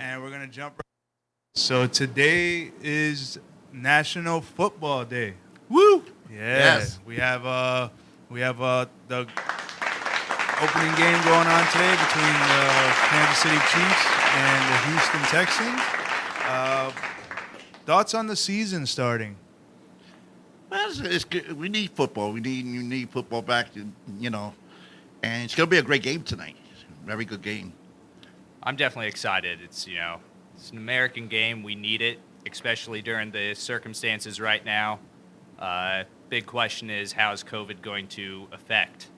and we're gonna jump. So today is National Football Day. Woo! Yeah, Yes. we have the opening game going on today between the Kansas City Chiefs and the Houston Texans. Thoughts on the season starting? Well, it's good. We need football. We need football back, you know. And it's going to be a great game tonight. Very good game. I'm definitely excited. It's an American game. We need it, especially during the circumstances right now. Big question is, how is COVID going to affect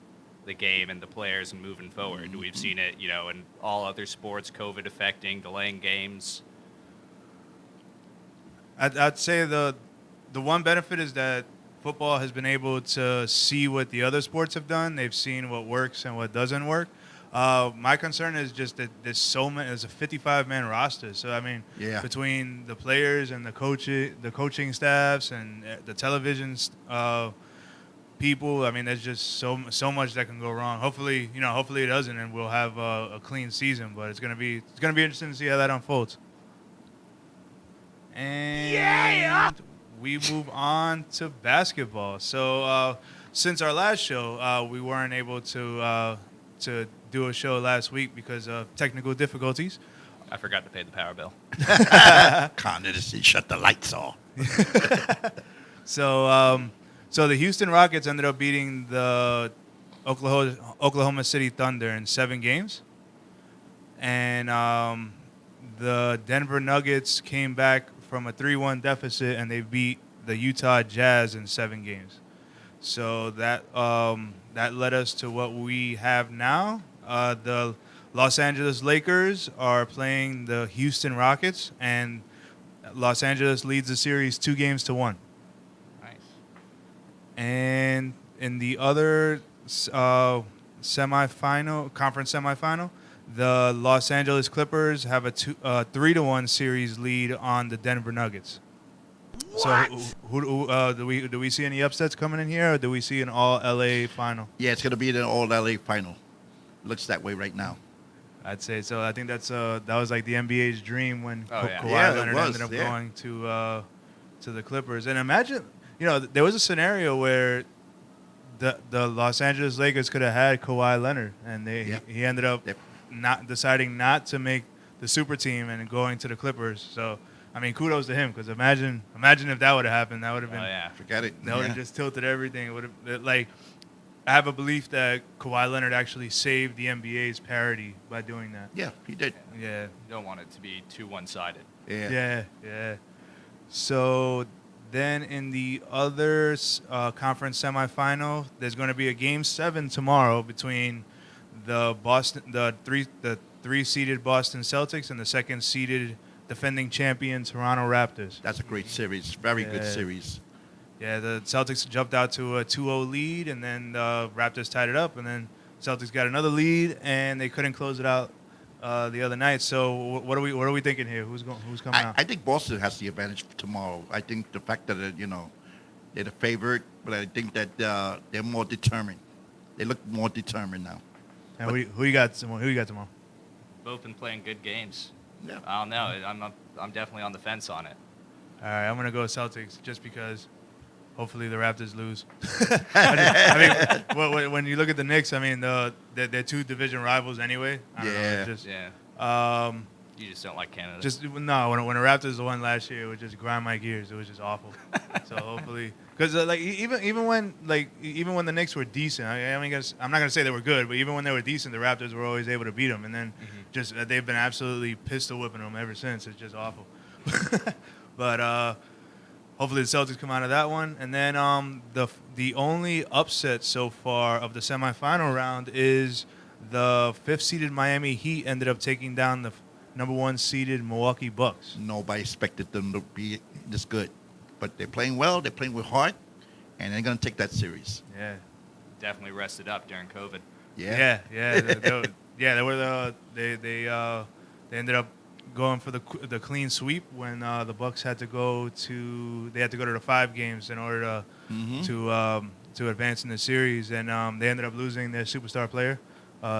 the game and the players and moving forward? Mm-hmm. We've seen it, in all other sports, COVID affecting, delaying games. I'd say the one benefit is that football has been able to see what the other sports have done. They've seen what works and what doesn't work. My concern is just that there's a 55-man roster. So I mean, between the players and the coaching staffs and the television people, I mean, there's just so much that can go wrong. Hopefully it doesn't, and we'll have a clean season. But it's gonna be interesting to see how that unfolds. And we move on to basketball. So since our last show, we weren't able to do a show last week because of technical difficulties. I forgot to pay the power bill. Con Edison shut the lights off. So the Houston Rockets ended up beating the Oklahoma City Thunder in 7 games. And the Denver Nuggets came back from a 3-1 deficit, and they beat the Utah Jazz in 7 games. So that led us to what we have now. The Los Angeles Lakers are playing the Houston Rockets, and Los Angeles leads the series 2-1. Nice. And in the other conference semifinal, the Los Angeles Clippers have a 3-1 series lead on the Denver Nuggets. What? So, do we see any upsets coming in here, or do we see an all LA final? Yeah, it's going to be an all LA final. Looks that way right now. I'd say so. I think that was like the NBA's dream when Kawhi Leonard ended up going to the Clippers. And imagine, there was a scenario where the Los Angeles Lakers could have had Kawhi Leonard, and he ended up deciding not to make the super team and going to the Clippers. So, I mean, kudos to him, because imagine if that would have happened. That would have been forget it. That would have just tilted everything. It would have I have a belief that Kawhi Leonard actually saved the NBA's parity by doing that. Yeah, he did. Yeah. You don't want it to be too one-sided. Yeah. So then in the other conference semifinal, there's going to be a Game 7 tomorrow between the 3-seeded Boston Celtics and the 2nd-seeded defending champion Toronto Raptors. That's a great series. Very good series. Yeah, the Celtics jumped out to a 2-0 lead, and then the Raptors tied it up, and then Celtics got another lead, and they couldn't close it out the other night. So what are we thinking here? Who's coming out? I think Boston has the advantage tomorrow. I think the fact that they're the favorite, but I think that they're more determined. They look more determined now. And who you got tomorrow? Both been playing good games. Yeah. I don't know. I'm definitely on the fence on it. All right, I'm gonna go Celtics just because. Hopefully the Raptors lose. I mean, when you look at the Knicks, I mean, they're 2 division rivals anyway. I don't know, you just don't like Canada. When the Raptors won last year, it would just grind my gears. It was just awful. So hopefully, because even when the Knicks were decent, I mean, I'm not gonna say they were good, but even when they were decent, the Raptors were always able to beat them. And then they've been absolutely pistol whipping them ever since. It's just awful. But hopefully the Celtics come out of that one. And then the only upset so far of the semifinal round is the 5th-seeded Miami Heat ended up taking down the number 1-seeded Milwaukee Bucks. Nobody expected them to be this good. But they're playing well. They're playing with heart. And they're going to take that series. Yeah. Definitely rested up during COVID. Yeah. They ended up going for the clean sweep when the Bucks had to go to the 5 games in order to advance in the series, and they ended up losing their superstar player,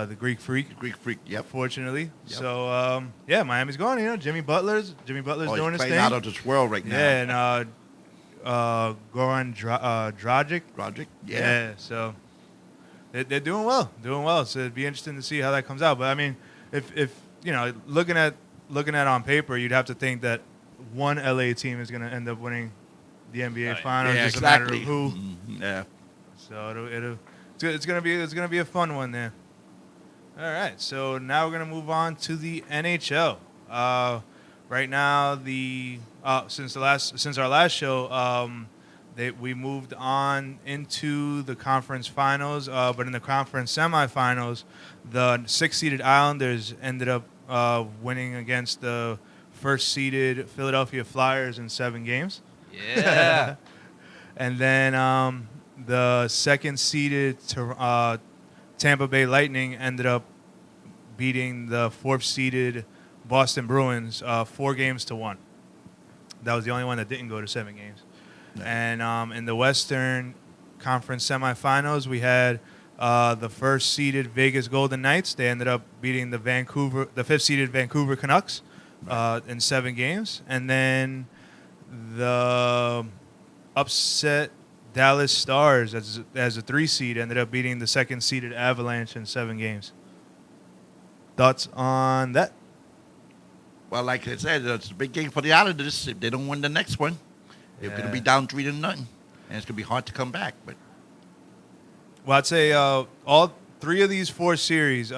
the Greek Freak. Greek Freak. Yep. Fortunately, Yep. so yeah, Miami's going. Jimmy Butler's Oh, doing he's his playing thing. out of this world right now. Yeah, and Goran Dragic. Roderick. Yeah, so they're doing well. So it'd be interesting to see how that comes out. But I mean, if looking at on paper, you'd have to think that one LA team is going to end up winning the NBA Right. Finals. Yeah, Just exactly. a matter of who. Yeah. So it's gonna be a fun one there. All right, so now we're gonna move on to the NHL. Right now, since our last show, we moved on into the conference finals. But in the conference semifinals, the 6-seeded Islanders ended up winning against the first-seeded Philadelphia Flyers in 7 games. Yeah. And then the second-seeded Tampa Bay Lightning ended up beating the 4th-seeded Boston Bruins 4-1. That was the only one that didn't go to 7 games. Nice. And in the Western Conference semifinals, we had the first-seeded Vegas Golden Knights. They ended up beating the 5th-seeded Vancouver Canucks in 7 games. And then the upset Dallas Stars as a 3-seed ended up beating the 2nd-seeded Avalanche in 7 games. Thoughts on that? Well, like I said, it's a big game for the Islanders. If they don't win the next one, they're going to be Yeah. down 3-0, and it's going to be hard to come back. But Well, I'd say all 3 of these 4 series, the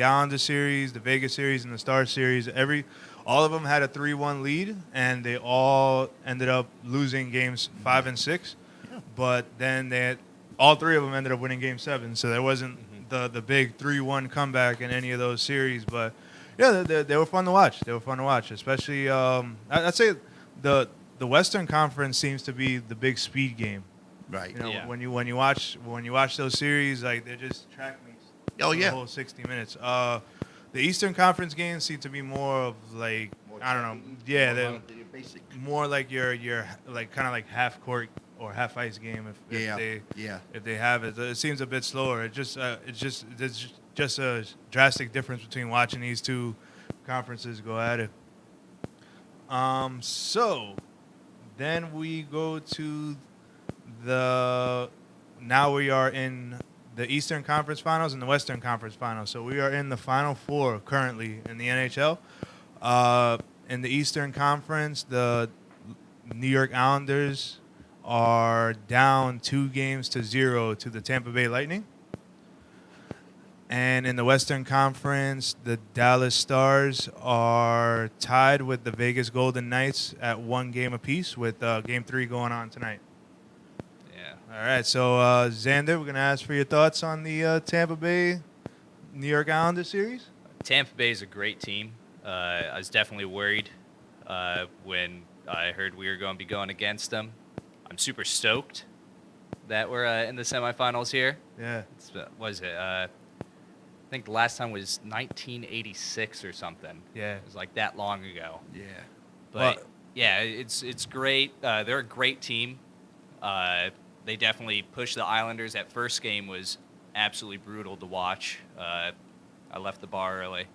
Islander series, the Vegas series, and the Stars series, all of them had a 3-1 lead, and they all ended up losing games 5 and 6. Yeah. But then all 3 of them ended up winning game 7, so there wasn't the big 3-1 comeback in any of those series. But yeah, they were fun to watch. They were fun to watch, especially I'd say the Western Conference seems to be the big speed game. right. Yeah. When you watch those series, like they're just track meets. Oh, for yeah. the whole 60 minutes. The Eastern Conference games seem to be more of like I don't know. Yeah, they're basic. more like your like kind of like half court or half ice game if they have it. It seems a bit slower. There's just a drastic difference between watching these 2 conferences go at it. So then we go to now we are in the Eastern Conference Finals and the Western Conference Finals. So we are in the Final 4 currently in the NHL. In the Eastern Conference, the New York Islanders are down 2-0 to the Tampa Bay Lightning. And in the Western Conference, the Dallas Stars are tied with the Vegas Golden Knights at 1 game apiece, with Game 3 going on tonight. Yeah. All right, so Xander, we're going to ask for your thoughts on the Tampa Bay New York Islanders series. Tampa Bay is a great team. I was definitely worried when I heard we were going to be going against them. I'm super stoked that we're in the semifinals here. Yeah. What is it? I think the last time was 1986 or something. Yeah. It was like that long ago. Yeah. But Well- yeah, it's great. They're a great team. They definitely pushed the Islanders. That first game was absolutely brutal to watch. I left the bar early.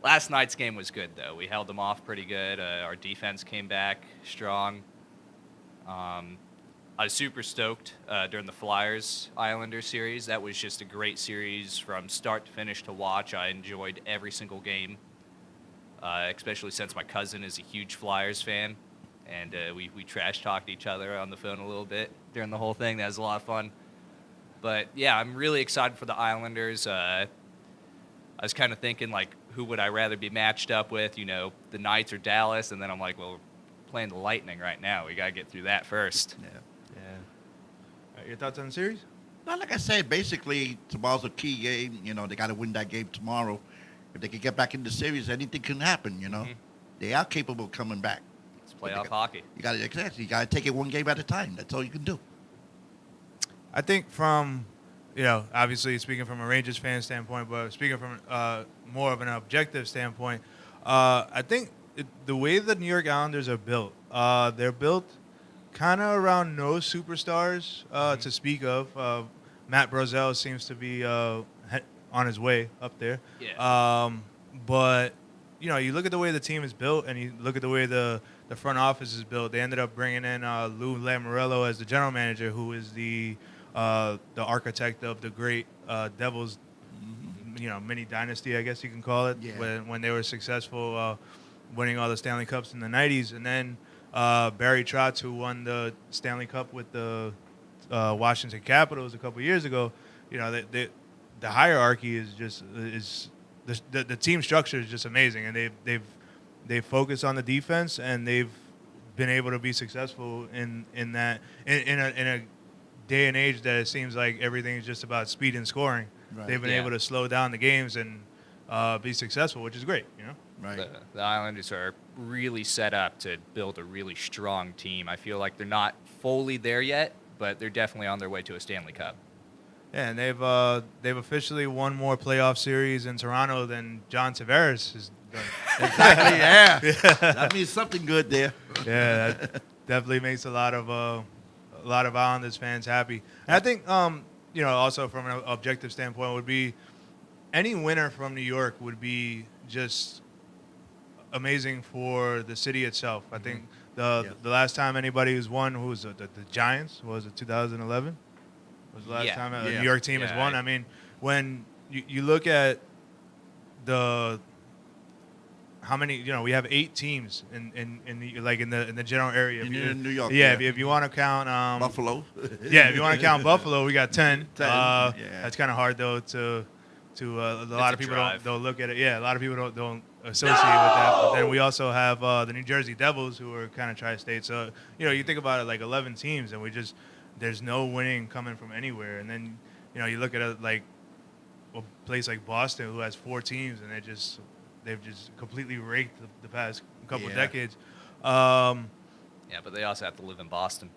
Last night's game was good, though. We held them off pretty good. Our defense came back strong. I was super stoked during the Flyers Islanders series. That was just a great series from start to finish to watch. I enjoyed every single game, especially since my cousin is a huge Flyers fan. And we trash-talked each other on the phone a little bit during the whole thing. That was a lot of fun. But, yeah, I'm really excited for the Islanders. I was kind of thinking, like, who would I rather be matched up with? You know, the Knights or Dallas? And then I'm like, well, we're playing the Lightning right now. We got to get through that first. Yeah. Yeah. All right, your thoughts on the series? Well, like I said, basically tomorrow's a key game. You know, they got to win that game tomorrow. If they can get back in the series, anything can happen. You know, they are capable of coming back. It's playoff hockey. You got to take it 1 game at a time. That's all you can do. I think from, obviously speaking from a Rangers fan standpoint, but speaking from more of an objective standpoint, I think the way the New York Islanders are built, they're built kind of around no superstars to speak of. Matt Brazel seems to be on his way up there. Yeah. But you look at the way the team is built, and you look at the way the front office is built. They ended up bringing in Lou Lamoriello as the general manager, who is the architect of the great Devils, mini dynasty, I guess you can call it. Yeah. When they were successful, winning all the Stanley Cups in the '90s, and then Barry Trotz, who won the Stanley Cup with the Washington Capitals a couple years ago. The hierarchy is just the team structure is just amazing, and they've focused on the defense, and they've been able to be successful in that in a day and age that it seems like everything is just about speed and scoring. Right. They've been Yeah. able to slow down the games and be successful, which is great. Right. The Islanders are really set up to build a really strong team. I feel like they're not fully there yet, but they're definitely on their way to a Stanley Cup. Yeah, and they've officially won more playoff series in Toronto than John Tavares has done. Exactly. Yeah. That means something good there. Yeah, that definitely makes a lot of Islanders fans happy. And I think also from an objective standpoint would be any winner from New York would be just amazing for the city itself. I think the last time anybody who's won, who was the Giants, was it 2011? Was the last Yeah. time a Yeah. New York team has won? I mean, when you look at how many, we have 8 teams in the general area. In New York. Yeah, if you want to count Buffalo. yeah, if you want to count Buffalo, we got 10. 10, yeah. That's kind of hard though to a lot of people drive. don't look at it. Yeah, a lot of people don't associate with that. But then we also have the New Jersey Devils, who are kind of tri-state. So you think about it, like 11 teams, and there's no winning coming from anywhere. And then you look at it like a place like Boston, who has 4 teams, and they've just completely raked the past couple Yeah. decades. Yeah, but they also have to live in Boston.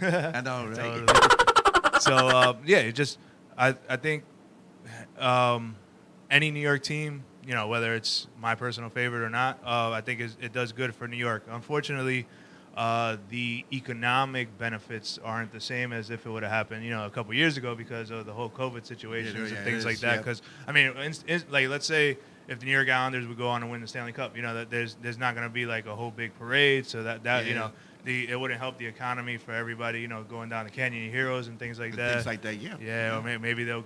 I know, right? Totally. So I think any New York team, whether it's my personal favorite or not, I think it does good for New York. Unfortunately, the economic benefits aren't the same as if it would have happened, a couple years ago because of the whole COVID situations and things like that. Yeah. Because I mean, like let's say if the New York Islanders would go on and win the Stanley Cup, that there's not going to be like a whole big parade, so that Yeah. it wouldn't help the economy for everybody, going down the Canyon of Heroes and things like that. Things like that, yeah. Yeah, or maybe they'll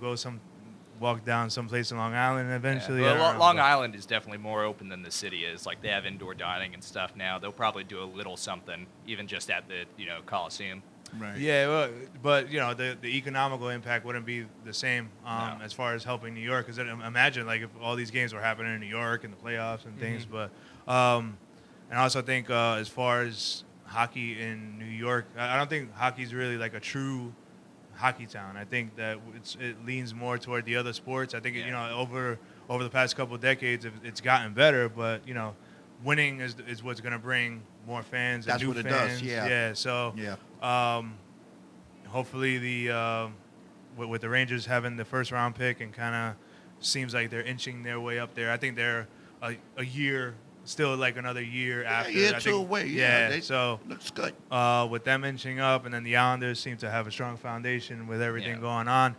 walk down someplace in Long Island eventually. Yeah. I don't Well, know, Long but- Island is definitely more open than the city is. Like, they have indoor dining and stuff now. They'll probably do a little something, even just at the Coliseum. Right. Yeah, well, but the economical impact wouldn't be the same No. as far as helping New York. Because imagine like if all these games were happening in New York and the playoffs and things. But and I also think as far as hockey in New York, I don't think hockey's really like a true hockey town. I think that it leans more toward the other sports. I think over the past couple of decades it's gotten better, but winning is what's going to bring more fans. That's and new what it fans. does, yeah. Yeah. So Yeah. hopefully with the Rangers having the first round pick and kind of seems like they're inching their way up there. I think they're a year. Still like another year after. Yeah, I two think, away. Yeah. So looks good. with them inching up, and then the Islanders seem to have a strong foundation with everything Yeah. going on.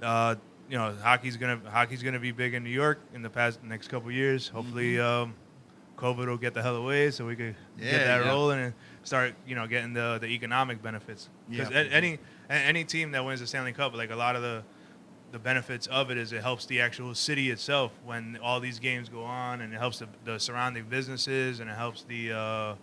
Hockey's gonna be big in New York in the next couple years. Hopefully, COVID will get the hell away so we could get that rolling and start getting the economic benefits. Because Yeah. any team that wins the Stanley Cup, like a lot of the benefits of it is it helps the actual city itself when all these games go on, and it helps the surrounding businesses, and it helps the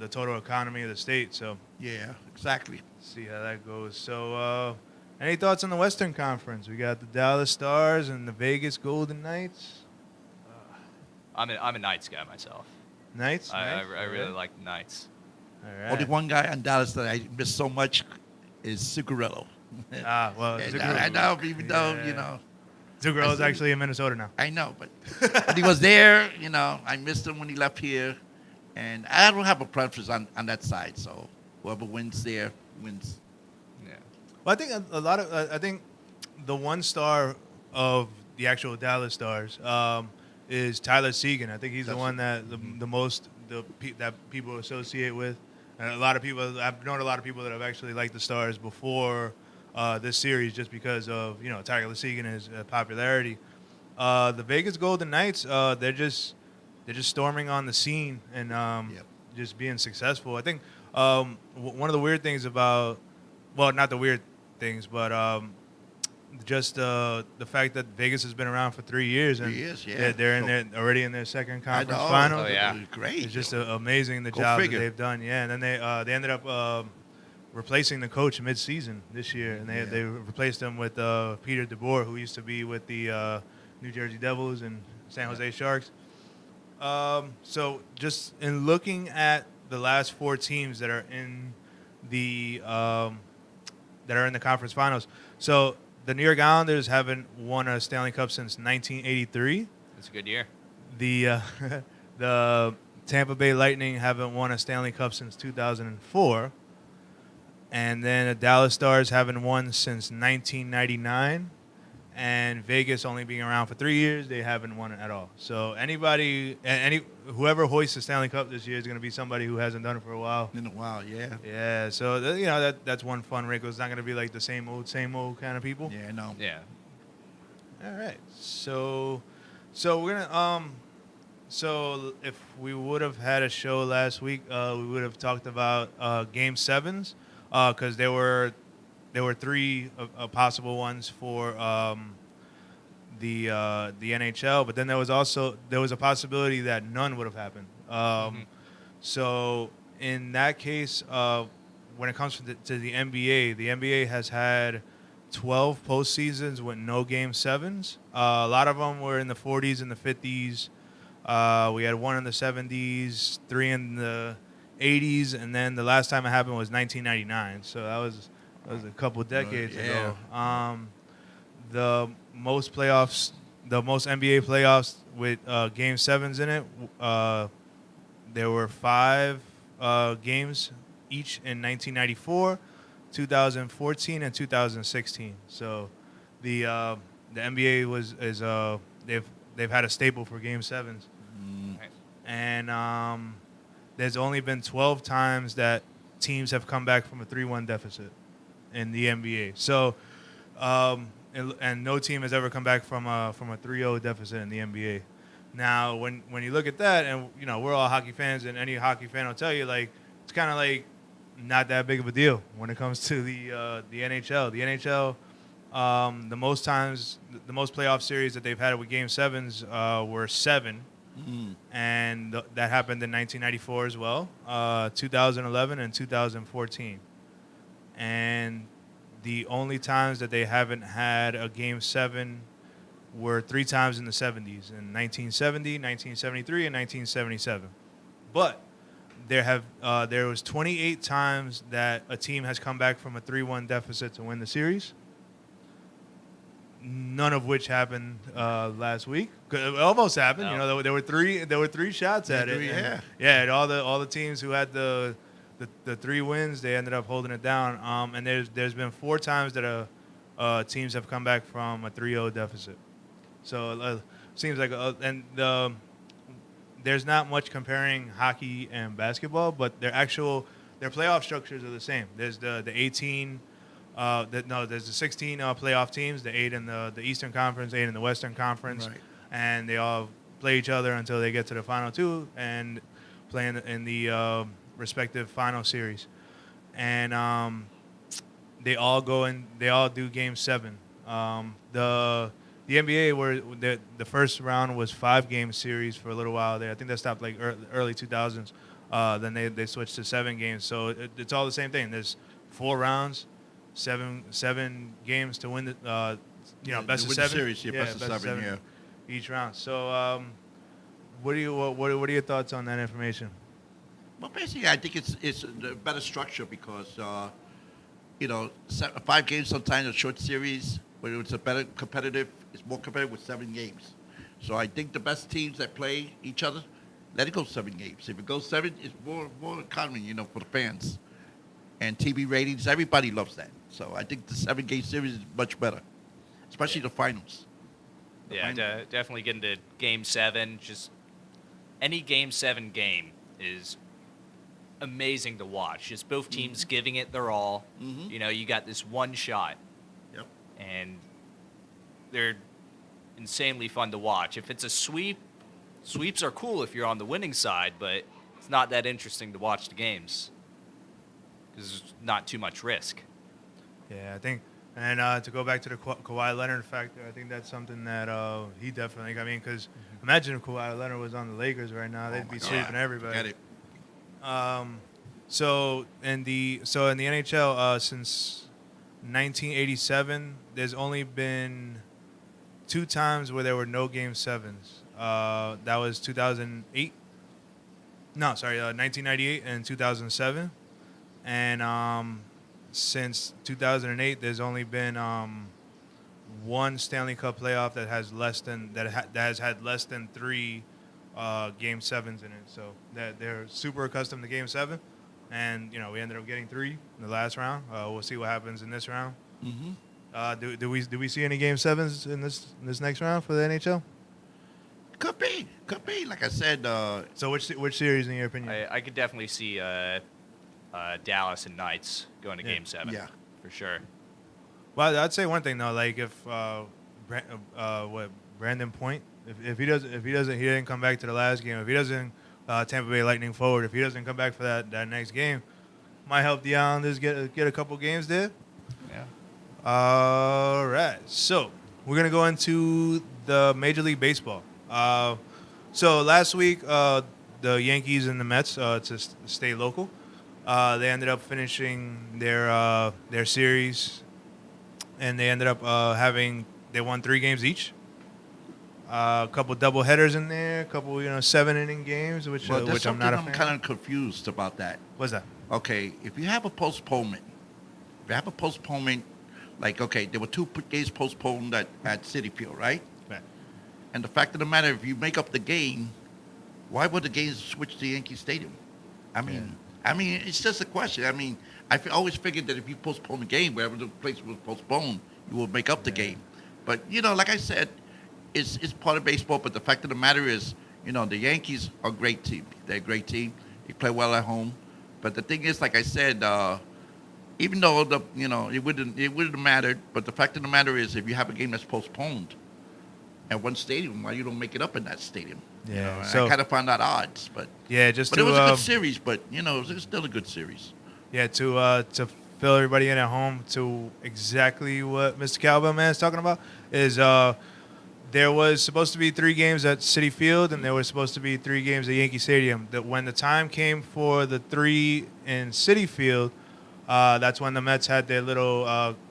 total economy of the state. So Yeah, exactly. see how that goes. So any thoughts on the Western Conference? We got the Dallas Stars and the Vegas Golden Knights. I'm a Knights guy myself. Knights? I Knights? really like the Knights. All right. Only one guy on Dallas that I miss so much is Zuccarello. Well, And Zuccarello. I know, even though, Yeah. Zuccarello's actually in Minnesota now. I know, but when he was there, I missed him when he left here. And I don't have a preference on that side, so whoever wins there wins. Yeah. Well, I think I think the one star of the actual Dallas Stars is Tyler Seguin. I think he's the one that the most that people associate with, and a lot of people. I've known a lot of people that have actually liked the Stars before this series just because of Tiger Lecique and his popularity. The Vegas Golden Knights, they're just storming on the scene and Yep. just being successful. I think one of the weird things about, well, not the weird things, but just the fact that Vegas has been around for 3 years and 3 years, yeah. they're in So- their already in their second I conference know. finals. Oh, yeah. Great. It's just yo. amazing the Go job figure. that they've done. Yeah, and then they ended up replacing the coach mid-season this year, and they replaced him with Peter DeBoer, who used to be with the New Jersey Devils and San Jose Sharks. So just in looking at the last 4 teams that are in the conference finals, so the New York Islanders haven't won a Stanley Cup since 1983. It's a good year. The the Tampa Bay Lightning haven't won a Stanley Cup since 2004, and then the Dallas Stars haven't won since 1999, and Vegas only being around for 3 years, they haven't won it at all. So whoever hoists the Stanley Cup this year is going to be somebody who hasn't done it for a while. In a while, yeah. Yeah, so that's one fun wrinkle. It's not going to be like the same old kind of people. Yeah, no. Yeah. All right. So we're gonna so if we would have had a show last week, we would have talked about game sevens, because there were 3 possible ones for the NHL, but then there was a possibility that none would have happened. So in that case, when it comes to the NBA has had 12 postseasons with no game sevens. A lot of them were in the 40s and the 50s. We had 1 in the 70s, 3 in the 80s, and then the last time it happened was 1999. So that was a couple decades ago. The most NBA playoffs with game sevens in it, there were 5 games each in 1994, 2014, and 2016. So the NBA they've had a staple for game sevens, Nice. and there's only been 12 times that teams have come back from a 3-1 deficit in the NBA. So and no team has ever come back from a 3-0 deficit in the NBA. Now, when you look at that, and we're all hockey fans, and any hockey fan will tell you, like, it's kind of like not that big of a deal when it comes to the NHL. The NHL, the most playoff series that they've had with game sevens were 7, and that happened in 1994 as well, 2011 and 2014, and the only times that they haven't had a game 7 were 3 times in the 70s, in 1970, 1973, and 1977. But there was 28 times that a team has come back from a 3-1 deficit to win the series. None of which happened last week. It almost happened. No. There were 3 shots at it. Yeah. And all the teams who had the 3 wins, they ended up holding it down. And there's been 4 times that teams have come back from a 3-0 deficit. So seems like there's not much comparing hockey and basketball, but their playoff structures are the same. There's the 18. There's the 16 playoff teams, the 8 in the Eastern Conference, 8 in the Western Conference, Right. and they all play each other until they get to the final 2 and play in the respective final series. And they all do game 7. The NBA, the first round was 5-game series for a little while there. I think that stopped like early 2000s. Then they switched to 7 games. So it's all the same thing. There's 4 rounds, 7 games to win the best of 7 series. Yeah, best of 7. Yeah. each round. So what are your thoughts on that information? Well, basically, I think it's a better structure because 5 games sometimes a short series, but it's a better competitive. It's more competitive with 7 games. So I think the best teams that play each other, let it go 7 games. If it goes 7, it's more economy, for the fans. And TV ratings, everybody loves that. So I think the 7-game series is much better, especially the finals. Definitely getting to game 7. Just any game 7 game is amazing to watch. Just both teams giving it their all. Mhm. You know, you got this one shot, Yep. and they're insanely fun to watch. If it's a sweep, sweeps are cool if you're on the winning side, but it's not that interesting to watch the games because there's not too much risk. Yeah, I think, and to go back to the Kawhi Leonard factor, I think that's something that he definitely. I mean, because imagine if Kawhi Leonard was on the Lakers right now, they'd be sweeping everybody. Forget it. So in the NHL since 1987, there's only been 2 times where there were no Game 7s. That was 2008. No, sorry, 1998 and 2007. And since 2008, there's only been one Stanley Cup playoff that has had less than 3 Game 7s in it. So that they're super accustomed to Game 7, and we ended up getting 3 in the last round. We'll see what happens in this round. Mm-hmm. Do we see any Game 7s in this next round for the NHL? Could be. Like I said. So which series, in your opinion? I could definitely see Dallas and Knights going to Game 7. Yeah. For sure. Well, I'd say one thing though, like if Brandon Point, if he didn't come back to the last game, if he doesn't Tampa Bay Lightning forward, if he doesn't come back for that next game, might help the Islanders get a couple games there. Yeah. All right, so we're gonna go into the Major League Baseball. So last week, the Yankees and the Mets, to stay local, they ended up finishing their series, and they ended up they won 3 games each. A couple double headers in there, a couple 7-inning games, which I'm not a fan. I'm kind of confused about that. What's that? Okay, if you have a postponement, like there were 2 games postponed at Citi Field, right? Right. And the fact of the matter, if you make up the game, why would the games switch to Yankee Stadium? I mean, it's just a question. I mean, always figured that if you postpone the game, wherever the place was postponed, you will make up the game. But like I said, it's part of baseball. But the fact of the matter is, the Yankees are a great team. They're a great team. They play well at home. But the thing is, like I said, even though it wouldn't have mattered. But the fact of the matter is, if you have a game that's postponed at one stadium, why you don't make it up in that stadium? Yeah. I kind of found that odd, but yeah, it was a good series. But it was still a good series. Yeah, to fill everybody in at home to exactly what Mr. Cowbell Man is talking about is there was supposed to be 3 games at Citi Field, and there was supposed to be 3 games at Yankee Stadium. That when the time came for the 3 in Citi Field, that's when the Mets had their little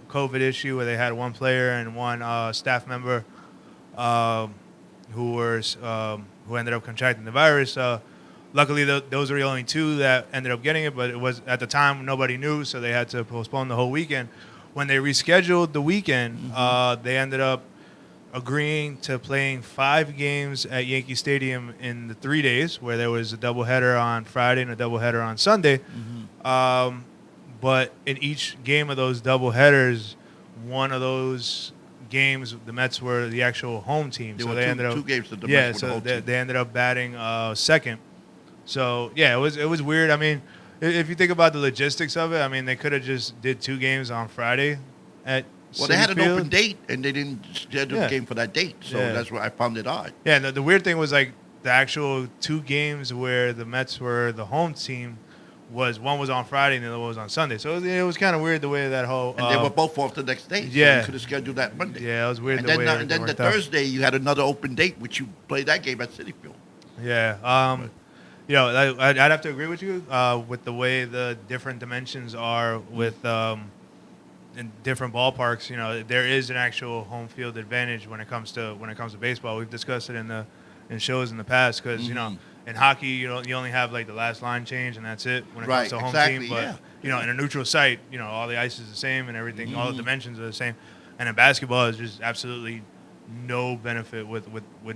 COVID issue where they had one player and one staff member who ended up contracting the virus. Luckily, those are the only 2 that ended up getting it, but it was at the time nobody knew, so they had to postpone the whole weekend. When they rescheduled the weekend, they ended up agreeing to playing 5 games at Yankee Stadium in the 3 days, where there was a doubleheader on Friday and a doubleheader on Sunday. But in each game of those doubleheaders, one of those games, the Mets were the actual home team. There so were they 2 ended up games that the Mets were the home team. they ended up batting second. So yeah, it was weird. I mean, if you think about the logistics of it, I mean, they could have just did 2 games on Friday at Well, they had an Citi Field. open date, and they didn't schedule the game for that date. So that's why I found it odd. Yeah, and the weird thing was like the actual 2 games where the Mets were the home team one was on Friday and the other was on Sunday. So it was kind of weird the way that whole. And they were both off the next day. So Yeah. you could have scheduled that Monday. Yeah, it was weird And the then, way. and then the worked out. Thursday, you had another open date, which you played that game at Citi Field. Yeah. I'd have to agree with you with the way the different dimensions are with in different ballparks. There is an actual home field advantage when it comes to baseball. We've discussed it in shows in the past because in hockey you only have like the last line change and that's it when it comes to home team. But in a neutral site, all the ice is the same and everything, all the dimensions are the same. And in basketball, there's just absolutely no benefit with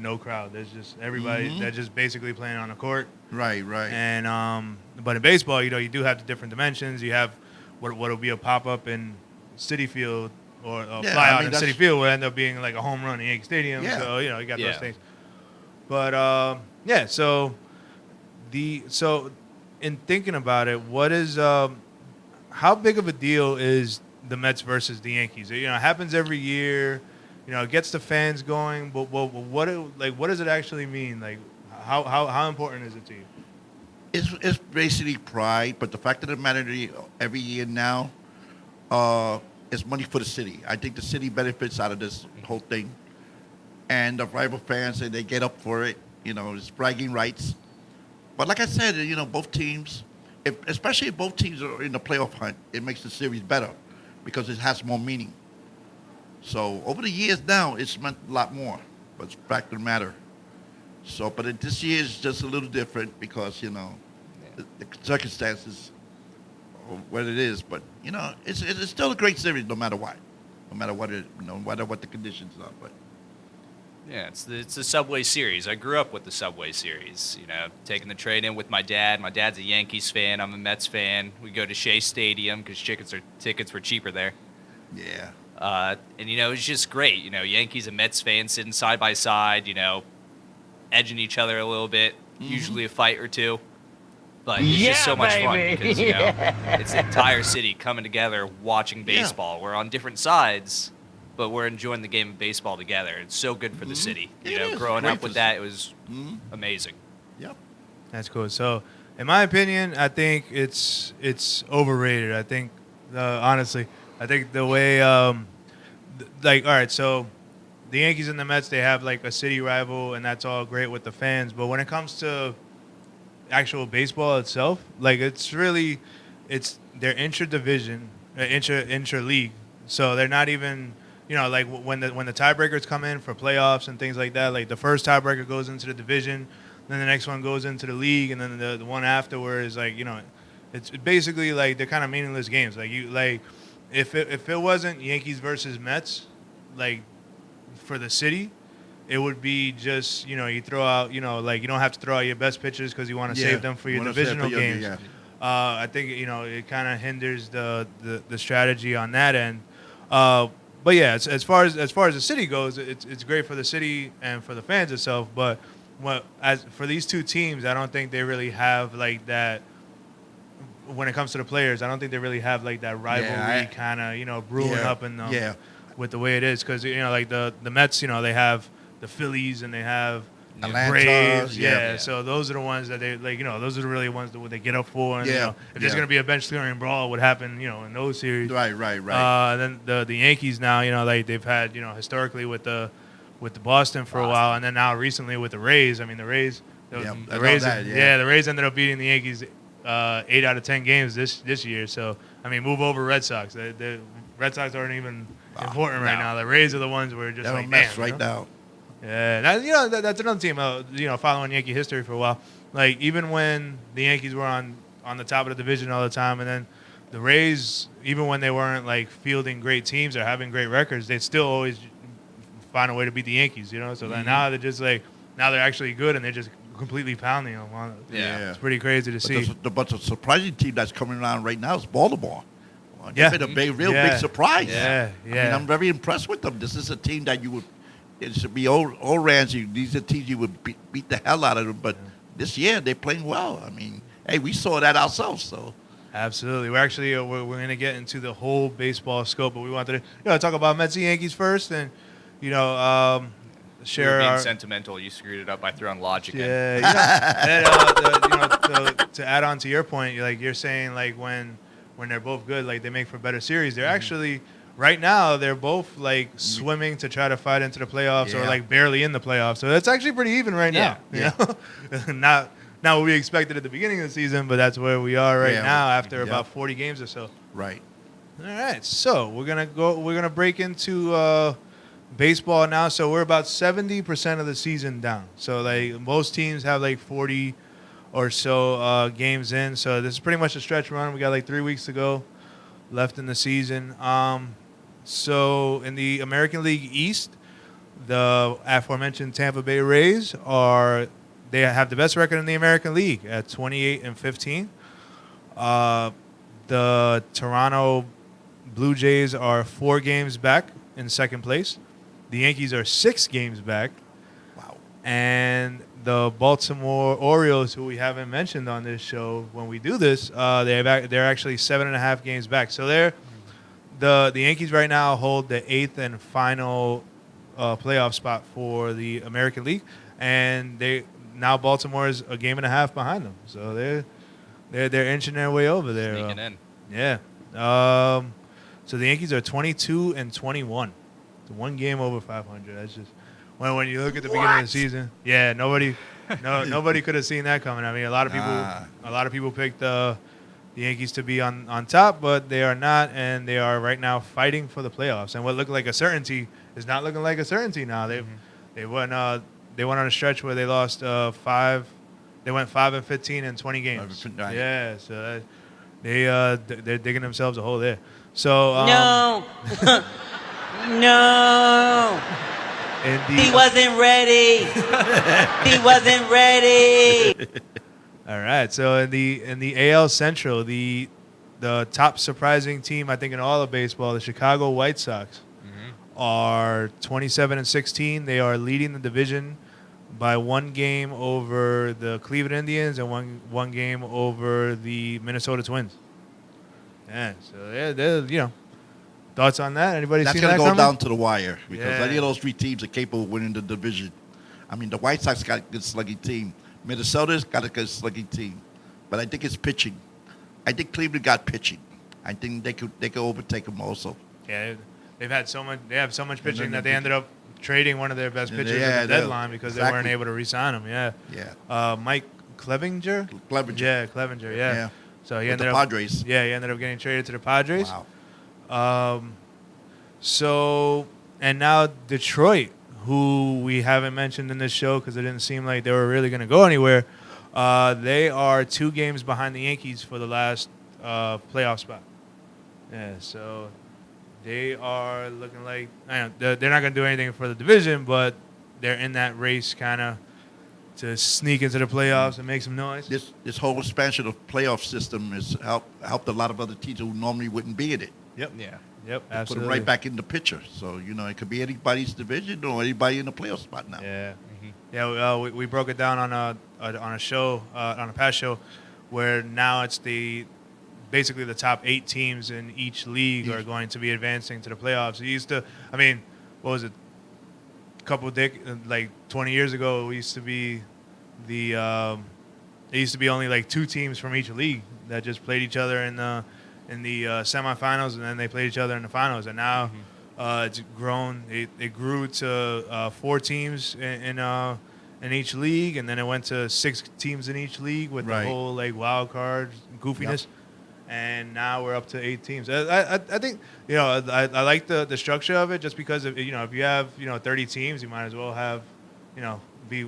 no crowd. There's just everybody that's just basically playing on the court. Right. And but in baseball, you do have the different dimensions. You have what will be a pop up in Citi Field or a fly out in Citi Field will end up being like a home run in Yankee Stadium. Yeah. So you got those things. But so in thinking about it, what is how big of a deal is the Mets versus the Yankees? You know, it happens every year. You know, it gets the fans going. But what does it actually mean? Like, how important is it to you? It's basically pride, but the fact of the matter is every year now, it's money for the city. I think the city benefits out of this whole thing, and the rival fans, and they get up for it. You know, it's bragging rights. But like I said, you know, both teams, especially if both teams are in the playoff hunt, it makes the series better because it has more meaning. So over the years now, it's meant a lot more. But it's fact of the matter. So, but this year is just a little different because, you know, the circumstances are what it is. But, you know, it's still a great series no matter what. No matter what no matter what the conditions are. But Yeah, it's the Subway Series. I grew up with the Subway Series. You know, taking the train in with my dad. My dad's a Yankees fan. I'm a Mets fan. We go to Shea Stadium because tickets were cheaper there. yeah. And, you know, it's just great. You know, Yankees and Mets fans sitting side by side, you know, edging each other a little bit, usually a fight or two. But it's just so much fun because, you know, it's the entire city coming together watching baseball. We're on different sides, but we're enjoying the game of baseball together. It's so good for the city. You It know, is growing great up with for that, it was amazing. Yep. That's cool. So, in my opinion, I think it's overrated. I think, honestly, I think the way, like, all right, so the Yankees and the Mets, they have like a city rival, and that's all great with the fans. But when it comes to actual baseball itself, like they're intra-division, intra-league. So they're not even, you know, like when the tiebreakers come in for playoffs and things like that. Like the first tiebreaker goes into the division, then the next one goes into the league, and then the one afterward is like, you know, it's basically like they're kind of meaningless games. Like if it wasn't Yankees versus Mets, like for the city, it would be just, you know, you throw out, you know, like you don't have to throw out your best pitchers because you want to save them for your divisional games. I think, you know, it kind of hinders the strategy on that end. But yeah, as far as the city goes, it's great for the city and for the fans itself. But as for these two teams, I don't think they really have like that. When it comes to the players, I don't think they really have like that rivalry kind of, you know, brewing up in them with the way it is. Because, you know, like the Mets, you know, they have the Phillies and they have the Atlanta, Braves. yeah. So those are the ones that they, like, you know, those are the really ones that they get up for. And, Yeah, you know, if there's going to be a bench clearing brawl, what happened, you know, in those series. Right. Then the Yankees now, you know, like they've had, you know, historically with the Boston for a while, and then now recently with the Rays. I mean, the Rays, the Rays ended up beating the Yankees 8 out of 10 games this year. So I mean, move over Red Sox. The Red Sox aren't even important right now. The Rays are the ones where just They're like a mess damn, right you know? now. Yeah, you know, that's another team. You know, following Yankee history for a while. Like even when the Yankees were on the top of the division all the time, and then the Rays, even when they weren't like fielding great teams or having great records, they'd still always find a way to beat the Yankees. You know, so now they're just like they're actually good and they're just completely pounding them. Yeah. It's pretty crazy to see. But the surprising team that's coming around right now is Baltimore. They've been a big surprise. Yeah. I mean, I'm very impressed with them. This is a team that it should be old Ramsey. These are teams you would beat the hell out of them. But this year, they're playing well. I mean, hey, we saw that ourselves. So absolutely. We're actually we're going to get into the whole baseball scope, but we wanted to talk about Mets and Yankees first, and share being our sentimental. You screwed it up by throwing logic in. And, to add on to your point, you're saying like when they're both good, like they make for better series. They're actually right now they're both like swimming to try to fight into the playoffs or like barely in the playoffs. So that's actually pretty even right now. You know? Not what we expected at the beginning of the season, but that's where we are right now after about 40 games or so. Right. All right. So we're gonna break into baseball now. So we're about 70% of the season down. So like most teams have like 40 or so games in. So this is pretty much a stretch run. We got like 3 weeks to go left in the season. So in the American League East, the aforementioned Tampa Bay Rays they have the best record in the American League at 28-15. The Toronto Blue Jays are 4 games back in second place. The Yankees are 6 games back. Wow. And the Baltimore Orioles, who we haven't mentioned on this show when we do this, they're actually 7.5 games back. So the Yankees right now hold the 8th and final playoff spot for the American League, and now Baltimore is a game and a half behind them. So they're inching their way over there. Sneaking in. Yeah. So the Yankees are 22 and 21. It's one game over 500. That's just when you look at the beginning of the season. Yeah, nobody could have seen that coming. I mean, a lot of people picked the Yankees to be on top, but they are not, and they are right now fighting for the playoffs. And what looked like a certainty is not looking like a certainty now. They went on a stretch where they lost 5. They went 5-15 in 20 games. Right. Yeah, so they're digging themselves a hole there. So No. No. He wasn't ready. He wasn't ready. All right. So in the AL Central, the top surprising team I think in all of baseball, the Chicago White Sox, are 27 and 16. They are leading the division by one game over the Cleveland Indians and one game over the Minnesota Twins. Yeah. So they're thoughts on that? Anybody That's seen going that to go coming? down to the wire because Yeah. any of those 3 teams are capable of winning the division. I mean, the White Sox got a good slugging team. Minnesota's got a good slugging team. But I think it's pitching. I think Cleveland got pitching. I think they could overtake them also. Yeah, they've had so much. They have so much pitching that they ended up trading one of their best pitchers at the deadline because they weren't exactly. able to re-sign him. Yeah. Yeah. Mike Clevinger. Clevenger. Yeah, Clevinger. Yeah. Yeah. So he With ended the up. Padres. Yeah, he ended up getting traded to the Padres. Wow. So and now Detroit, who we haven't mentioned in this show because it didn't seem like they were really going to go anywhere. They are 2 games behind the Yankees for the last playoff spot. Yeah, so they are looking like they're not going to do anything for the division, but they're in that race kind of to sneak into the playoffs and make some noise. This whole expansion of playoff system has helped a lot of other teams who normally wouldn't be in it. Yep. Yeah. Yep. Put Absolutely. them right back in the picture. So, it could be anybody's division or anybody in the playoff spot now. Yeah. Yeah, we broke it down on a show on a past show, where now it's basically the top 8 teams in each league are going to be advancing to the playoffs. It used to, what was it? Like 20 years ago, it used to be it used to be only like 2 teams from each league that just played each other in the semifinals, and then they played each other in the finals. And now it's grown. It grew to 4 teams in each league, and then it went to 6 teams in each league with the whole like wild card goofiness. Yep. And now we're up to 8 teams. I think I like the structure of it just because if you have 30 teams, you might as well have be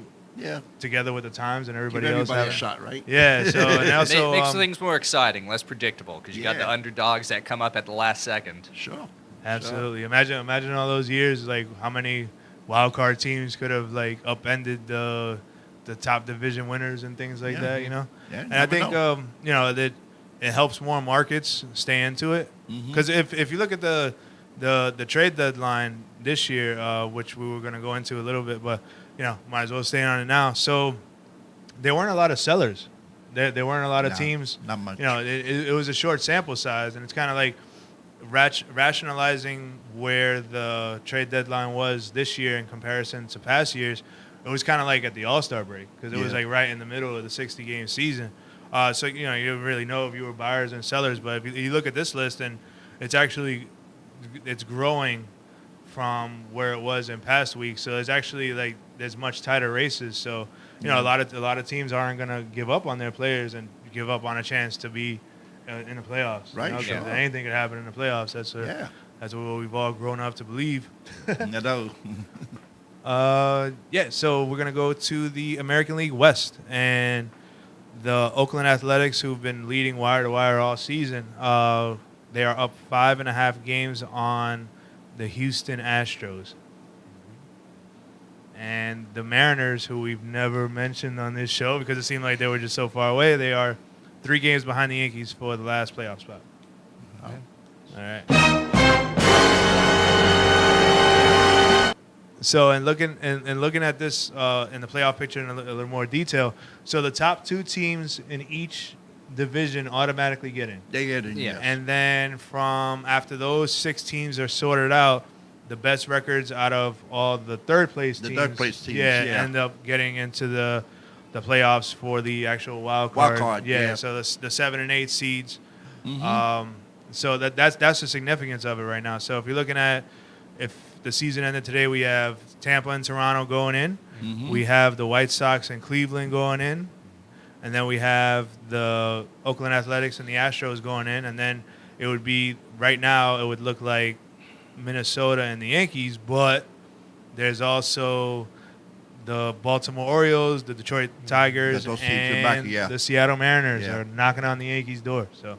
together with the times and everybody Give else everybody have a shot, right? Yeah. So and also It makes things more exciting, less predictable because you got the underdogs that come up at the last second. Sure. Absolutely. Sure. Imagine all those years, like how many wild card teams could have like upended the top division winners and things like that. Yeah, And I think that it helps more markets stay into it because if you look at the trade deadline this year, which we were going to go into a little bit, but might as well stay on it now. So there weren't a lot of sellers. There weren't a lot of teams. Not much. It was a short sample size, and it's kind of like rationalizing where the trade deadline was this year in comparison to past years. It was kind of like at the All-Star break because it was like right in the middle of the 60-game season. So you didn't really know if you were buyers and sellers. But if you look at this list, and it's growing from where it was in past weeks. So it's actually like there's much tighter races. So a lot of teams aren't gonna give up on their players and give up on a chance to be in the playoffs. Right. Sure. Anything could happen in the playoffs. That's what we've all grown up to believe. So we're gonna go to the American League West, and the Oakland Athletics, who've been leading wire to wire all season, they are up 5.5 games on the Houston Astros. And the Mariners, who we've never mentioned on this show because it seemed like they were just so far away, they are 3 games behind the Yankees for the last playoff spot. All right. So, and looking at this in the playoff picture in a little more detail, so the top 2 teams in each division automatically get in. They get in, Yeah. yes. And then from after those 6 teams are sorted out, the best records out of all the third place teams, yeah. end up getting into the playoffs for the actual wild Wild card. card, yeah. So the 7 and 8 seeds. Mhm. So that's the significance of it right now. So if you're looking at if the season ended today, we have Tampa and Toronto going in. Mhm. We have the White Sox and Cleveland going in. And then we have the Oakland Athletics and the Astros going in. And then it would be, right now, it would look like Minnesota and the Yankees. But there's also the Baltimore Orioles, the Detroit Tigers, those teams in and back, yeah. the Seattle Mariners Yeah. are knocking on the Yankees' door. So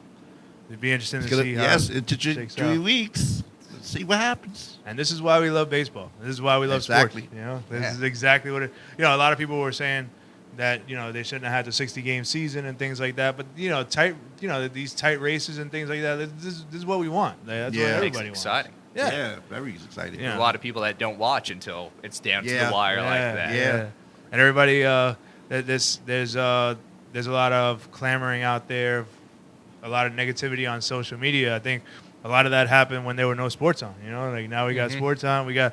it'd be interesting It's to gonna, see how yes, it into shakes 3 out. weeks. Let's see what happens. And this is why we love baseball. This is why we love Exactly. sports. You know, this Yeah. is exactly what it. You know, a lot of people were saying that they shouldn't have had the 60-game season and things like that. But tight. These tight races and things like that. This is what we want. That's Yeah. what Makes Makes everybody it wants. exciting. Yeah. Very exciting. Yeah. A lot of people that don't watch until it's down to Yeah. the wire like that. Yeah. And everybody, there's a lot of clamoring out there, a lot of negativity on social media. I think a lot of that happened when there were no sports on. Like now we got sports on. We got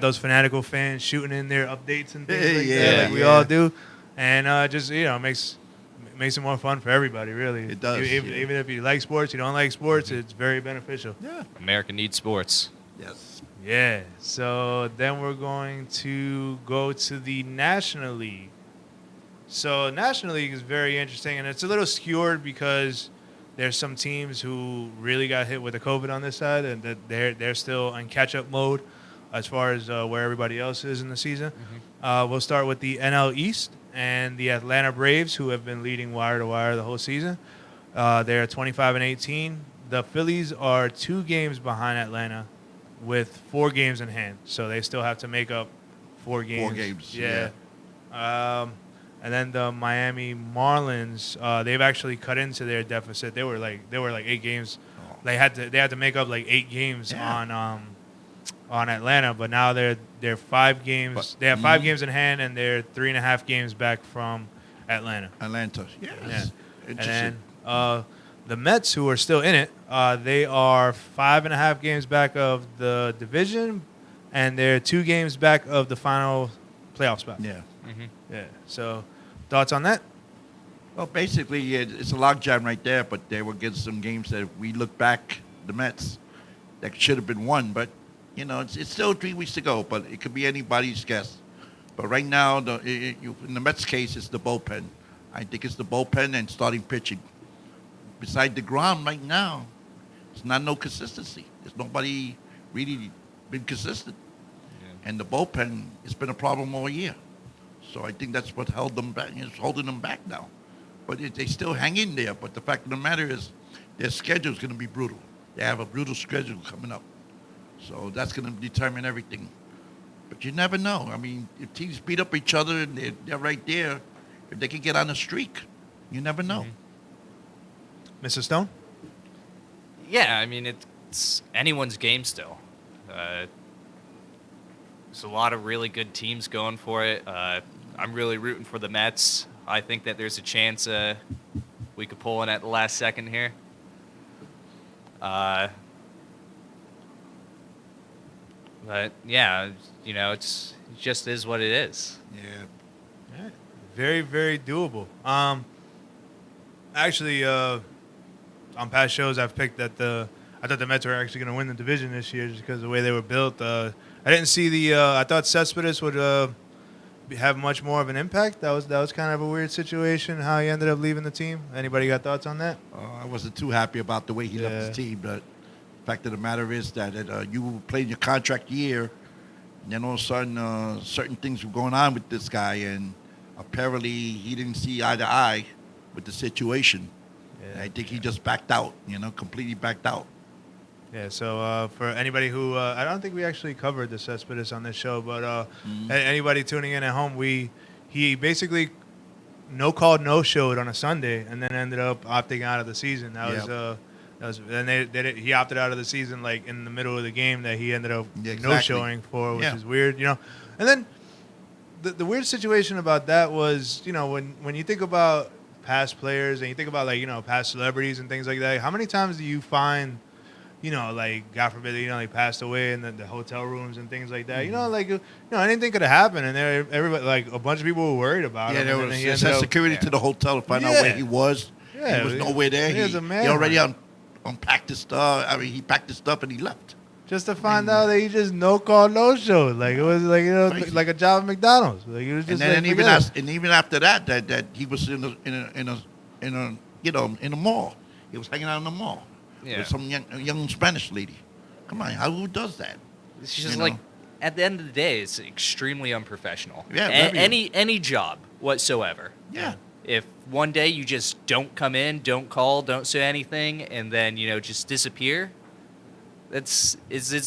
those fanatical fans shooting in their updates and things like that, like we all do, and just makes it more fun for everybody. Really, It does, Even if you like sports, you don't like sports, it's very beneficial. Yeah. America needs sports. Yes. Yeah. So then we're going to go to the National League. So National League is very interesting, and it's a little skewered because there's some teams who really got hit with the COVID on this side, and that they're still in catch-up mode as far as where everybody else is in the season. We'll start with the NL East and the Atlanta Braves, who have been leading wire to wire the whole season. They're 25 and 18. The Phillies are 2 games behind Atlanta, with 4 games in hand, so they still have to make up 4 games. 4 games, Yeah. And then the Miami Marlins, they've actually cut into their deficit. They were like 8 games. Oh. They had to make up like 8 games Yeah. on Atlanta, but now they're 5 games. But- They have 5 games in hand, and they're 3.5 games back from Atlanta. Atlanta. Yes. Yeah. Interesting. And then the Mets, who are still in it, they are 5.5 games back of the division, and they're 2 games back of the final playoff spot. Yeah. Yeah. So, thoughts on that? Well, basically, it's a logjam right there, but they were getting some games that if we look back, the Mets, that should have been won. But, it's still 3 weeks to go, but it could be anybody's guess. But right now, in the Mets case, it's the bullpen. I think it's the bullpen and starting pitching. Beside DeGrom right now, it's not no consistency. There's nobody really been consistent. Yeah. And the bullpen, it's been a problem all year. So I think that's what held them back. It's holding them back now. But they still hang in there. But the fact of the matter is, their schedule is going to be brutal. They have a brutal schedule coming up. So that's going to determine everything. But you never know. I mean, if teams beat up each other and they're right there, if they can get on a streak, you never know. Mr. Stone? Yeah, I mean, it's anyone's game still. There's a lot of really good teams going for it. I'm really rooting for the Mets. I think that there's a chance we could pull in at the last second here. But yeah, it just is what it is. Yeah. Very, very doable. Actually, on past shows, I've picked that I thought the Mets were actually going to win the division this year just because of the way they were built. I didn't see I thought Cespedes would have much more of an impact. That was kind of a weird situation how he ended up leaving the team. Anybody got thoughts on that? I wasn't too happy about the way he left Yeah. his team, but the fact of the matter is that you played your contract year, and then all of a sudden certain things were going on with this guy, and apparently he didn't see eye to eye with the situation. Yeah. I think he just backed out, completely backed out. Yeah, so for anybody who I don't think we actually covered the Cespedes on this show, but anybody tuning in at home, he basically no showed on a Sunday and then ended up opting out of the season. That He opted out of the season like in the middle of the game that he ended up Yeah, no exactly. showing for, which Yeah. is weird, And then the weird situation about that was, when you think about past players and you think about like, past celebrities and things like that, how many times do you find, like God forbid, they passed away in the hotel rooms and things like that. Anything could have happened, and everybody, like a bunch of people were worried about Yeah, him. there and was then he they ended sent up- security to the hotel to find out where he was. Yeah, he was nowhere there. he was a He man. already unpacked his stuff. I mean, he packed his stuff and he left. just to find out that he just no call, no show. Like it was like Crazy. like a job at McDonald's. Like it was And just then like, even forget it. even after that he was in a mall. He was hanging out in the mall Yeah. with some young Spanish lady. Come on, who does that? It's just You like know? at the end of the day, it's extremely unprofessional. Yeah, any job whatsoever. Yeah. If one day you just don't come in, don't call, don't say anything, and then just disappear, it's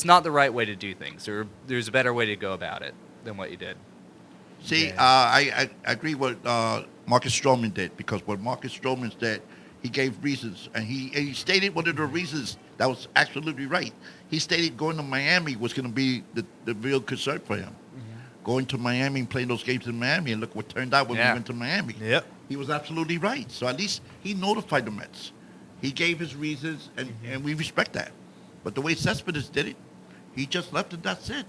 not the right way to do things. There's a better way to go about it than what you did. See, Yeah. I agree with Marcus Stroman did, because what Marcus Stroman said, he gave reasons, and he stated one of the reasons that was absolutely right. He stated going to Miami was going to be the real concern for him. Going to Miami and playing those games in Miami, and look what turned out when we went to Miami. Yep. He was absolutely right. So at least he notified the Mets. He gave his reasons, and we respect that. But the way Cespedes did it, he just left and that's it.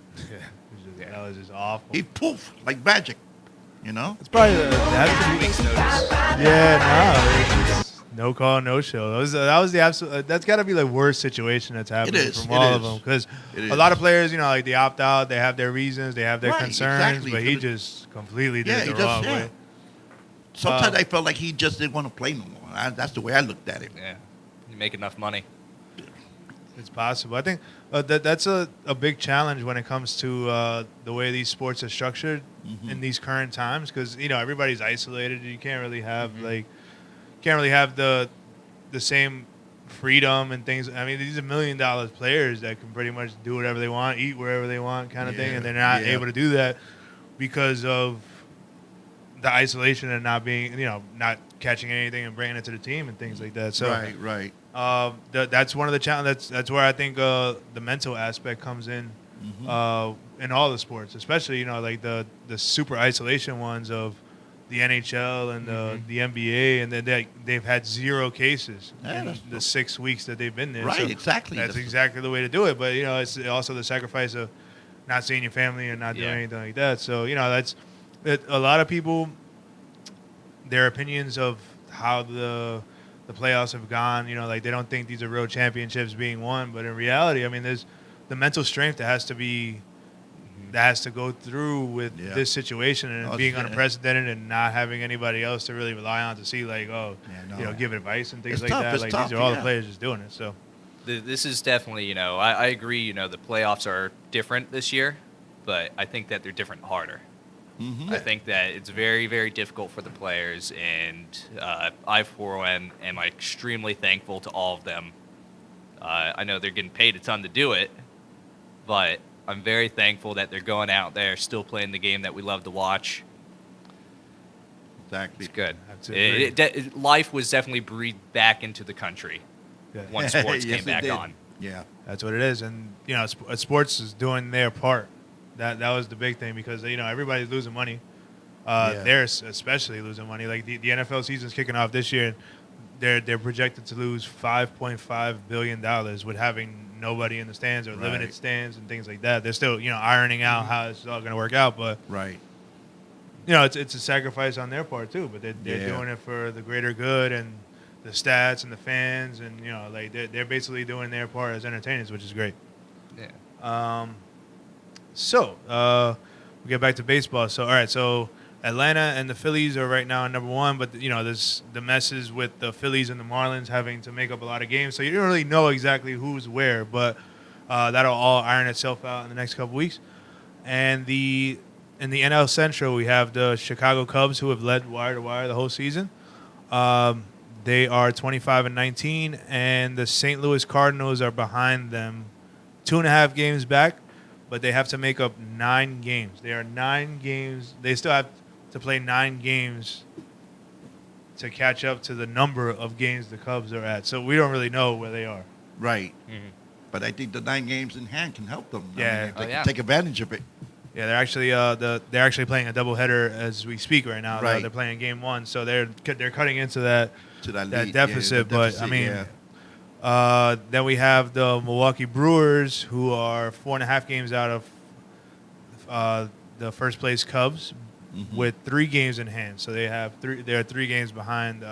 That was just awful. He poof like magic, It's probably that Weeks notice. Yeah, no, it's no call, no show. That was the absolute. That's got to be the worst situation that's happening is, from it all of is. them, because It a lot is. of players, like they opt out, they have their reasons, they have their Right, concerns, exactly. but he just completely did it the wrong way. Sometimes I felt like he just didn't want to play no more. That's the way I looked at it. Yeah, you make enough money. It's possible. I think that's a big challenge when it comes to the way these sports are structured in these current times, because everybody's isolated. You can't really have the same freedom and things. I mean, these are $1 million players that can pretty much do whatever they want, eat wherever they want, kind of thing, Yeah, and they're not yeah. able to do that because of the isolation and not being, not catching anything and bringing it to the team and things like that. So Right. that's one of the challenges. That's where I think the mental aspect comes in in all the sports, especially like the super isolation ones of the NHL and the NBA, and then they've had 0 cases Yeah, in that's the 6 weeks that they've been there. Right, So exactly. That's exactly the way to do it. But it's also the sacrifice of not seeing your family and not doing Yeah. anything like that. So that's a lot of people. Their opinions of how the playoffs have gone, like they don't think these are real championships being won, but in reality, I mean, there's the mental strength that has to go through with Yeah. this situation and Oh, being yeah. unprecedented and not having anybody else to really rely on to see like, give advice and things It's like tough, that. it's Like tough, these are all the yeah. players just doing it. So This is definitely, I agree, the playoffs are different this year, but I think that they're different harder. I think that it's very, very difficult for the players, and I, for one, am extremely thankful to all of them. I know they're getting paid a ton to do it, but I'm very thankful that they're going out there, still playing the game that we love to watch. Exactly. It's good. Absolutely. Life was definitely breathed back into the country once sports Yes, came back it did. on. Yeah. that's what it is. And sports is doing their part. That was the big thing, because everybody's losing money. Yeah. They're especially losing money. Like the NFL season's kicking off this year. They're projected to lose $5.5 billion with having nobody in the stands or limited Right. stands and things like that. They're still ironing out how it's all going to work out, but Right. it's a sacrifice on their part too. But they're Yeah. doing it for the greater good and the stats and the fans, and like they're basically doing their part as entertainers, which is great. Yeah. So, we get back to baseball. So, all right. So, Atlanta and the Phillies are right now number 1, but there's the messes with the Phillies and the Marlins having to make up a lot of games. So you don't really know exactly who's where, but that'll all iron itself out in the next couple weeks. And in the NL Central, we have the Chicago Cubs, who have led wire to wire the whole season. They are 25-19, and the St. Louis Cardinals are behind them, 2.5 games back. But they have to make up 9 games. They are 9 games. They still have to play 9 games to catch up to the number of games the Cubs are at. So we don't really know where they are. Right. Mhm. But I think the 9 games in hand can help them. Yeah. If they Oh, can take advantage of it. Yeah, they're actually playing a doubleheader as we speak right now. Right. They're playing game 1, so they're cutting into that To that that lead. deficit. Yeah, But I mean, yeah. then we have the Milwaukee Brewers, who are 4.5 games out of the first place Cubs, with 3 games in hand. So they have 3. They're 3 games behind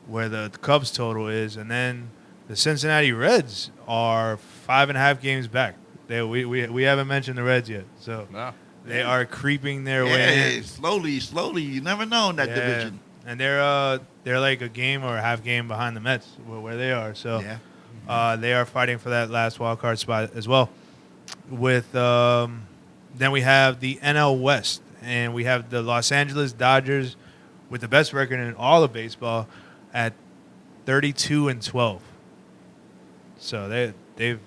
where the Cubs total is, and then the Cincinnati Reds are 5.5 games back. We haven't mentioned the Reds yet, so No. they are creeping their way in. Slowly. You never know in that division. And they're like a game or a half game behind the Mets where they are. So they are fighting for that last wild card spot as well. With then we have the NL West, and we have the Los Angeles Dodgers with the best record in all of baseball at 32-12. So they've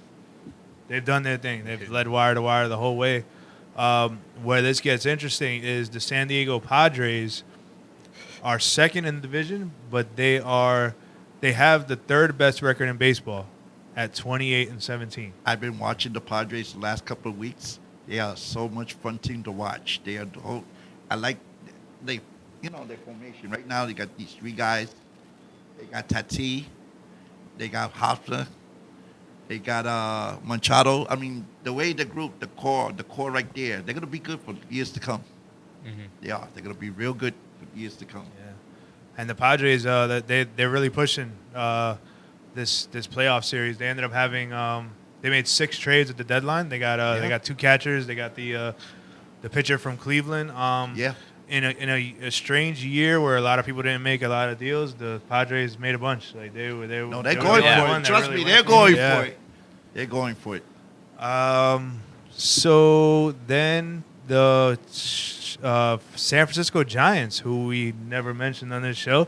done their thing. They've led wire to wire the whole way. Where this gets interesting is the San Diego Padres are second in the division, but they have the 3rd best record in baseball at 28-17. I've been watching the Padres the last couple of weeks. They are so much fun team to watch. They are I like their formation. Right now they got these 3 guys. They got Tati, they got Hofstra, they got Machado. I mean, the way the group, the core right there, they're gonna be good for years to come. Mm-hmm. They are. They're gonna be real good for years to come. Yeah, and the Padres, they're really pushing this playoff series. They ended up having they made 6 trades at the deadline. They got 2 catchers. They got the pitcher from Cleveland. In a strange year where a lot of people didn't make a lot of deals, the Padres made a bunch. Like they're going for for it. Trust me, they're going for it. They're going for it. So then the San Francisco Giants, who we never mentioned on this show,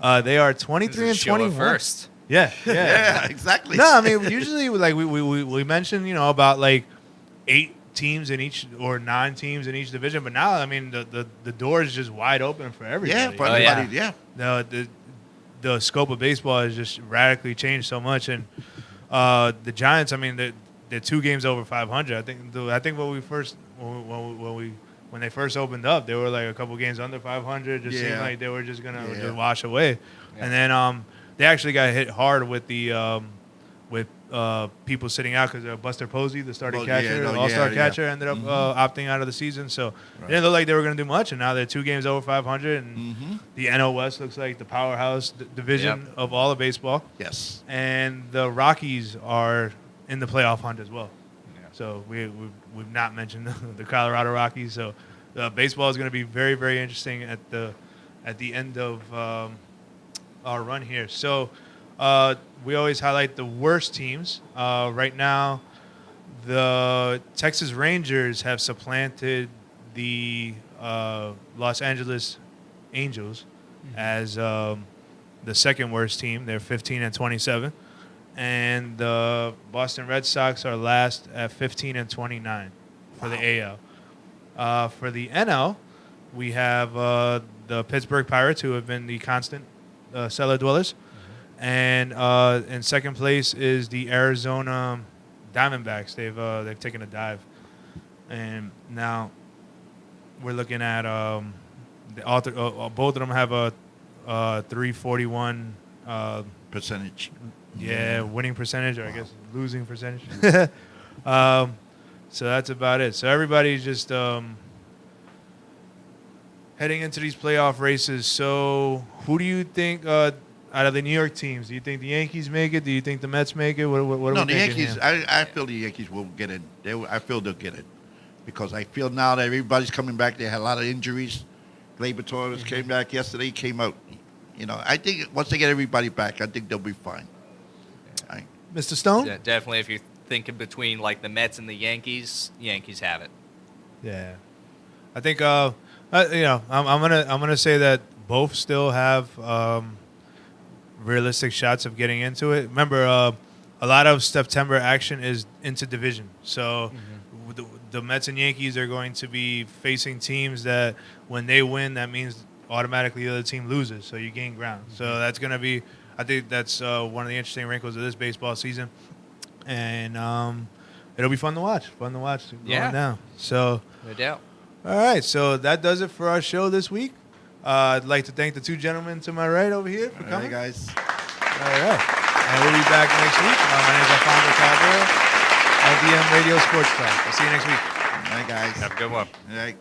they are 23-21. First. Yeah. Yeah, exactly. No, I mean usually like we mentioned about like 8 teams in each or 9 teams in each division, but now I mean the door is just wide open for everybody. Yeah, for everybody. Yeah. The scope of baseball has just radically changed so much, and the Giants, I mean they're 2 games over 500. I think when they first opened up, they were like a couple games under 500. Just seemed like they were just gonna just wash away, and then they actually got hit hard with the people sitting out because Buster Posey, the starting catcher, the all-star catcher, ended up opting out of the season. So it didn't look like they were going to do much, and now they're 2 games over 500, and the NL West looks like the powerhouse division of all of baseball. Yes. And the Rockies are in the playoff hunt as well. Yeah. So we've not mentioned the Colorado Rockies. So baseball is going to be very, very interesting at the end of our run here. So we always highlight the worst teams. Right now, the Texas Rangers have supplanted the Los Angeles Angels as the second worst team. They're 15-27. And the Boston Red Sox are last at 15-29 for the AL. For the NL, we have the Pittsburgh Pirates, who have been the constant cellar dwellers. And in second place is the Arizona Diamondbacks. They've taken a dive, and now we're looking at both of them have a 341 percentage. Yeah, winning percentage, or I guess losing percentage. So that's about it. So everybody's just heading into these playoff races. So who do you think? Out of the New York teams, do you think the Yankees make it? Do you think the Mets make it? What are we the thinking Yankees. here? I feel the Yankees will get in. I feel they'll get it because I feel now that everybody's coming back. They had a lot of injuries. Gleyber Torres came back yesterday. Came out. I think once they get everybody back, I think they'll be fine. Mr. Stone? Yeah, definitely. If you're thinking between like the Mets and the Yankees have it. Yeah, I think I'm gonna say that both still have realistic shots of getting into it. Remember, a lot of September action is into division. So the Mets and Yankees are going to be facing teams that when they win, that means automatically the other team loses, so you gain ground. So that's going to be, I think that's one of the interesting wrinkles of this baseball season. And it'll be fun to watch going down. So, No doubt. all right, so that does it for our show this week. I'd like to thank the two gentlemen to my right over here for All coming. right, guys. All right. And we'll be back next week. My name is Alfonso Cabrera, LDM Radio Sports Talk. I'll see you next week. All right, guys. Have a good one. All right.